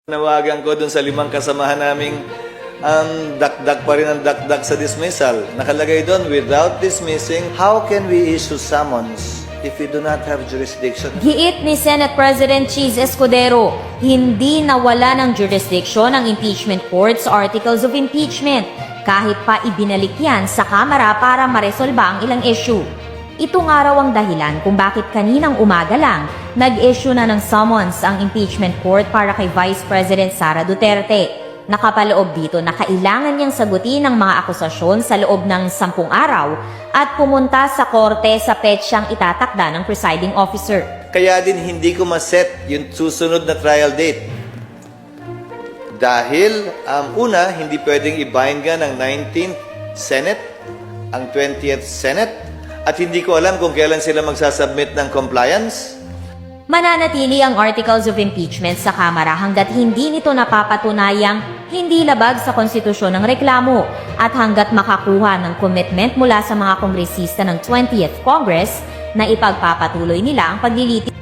Nawagan ko dun sa 5 kasamahan naming dakdak pa rin ang dakdak sa dismissal. Nakalagay doon, without dismissing, how can we issue summons if we do not have jurisdiction? Giit ni Senate President Cheese Escudero, hindi nawala ng jurisdiction ang impeachment court sa articles of impeachment kahit pa ibinalik yan sa Kamara para maresolba ang ilang issue. Ito nga raw ang dahilan kung bakit kaninang umaga lang nag-issue na ng summons ang impeachment court para kay Vice President Sara Duterte. Nakapaloob dito na kailangan niyang sagutin ang mga akusasyon sa loob ng 10 araw at pumunta sa korte sa petsyang itatakda ng presiding officer. Kaya din hindi ko maset yung susunod na trial date. Dahil, una, hindi pwedeng i-bind ka ng 19th Senate, ang 20th Senate, at hindi ko alam kung kailan sila magsasubmit ng compliance. Mananatili ang articles of impeachment sa Kamara hanggat hindi nito napapatunayang hindi labag sa konstitusyon ng reklamo at hanggat makakuha ng commitment mula sa mga kongresista ng 20th Congress na ipagpapatuloy nila ang paglilitis.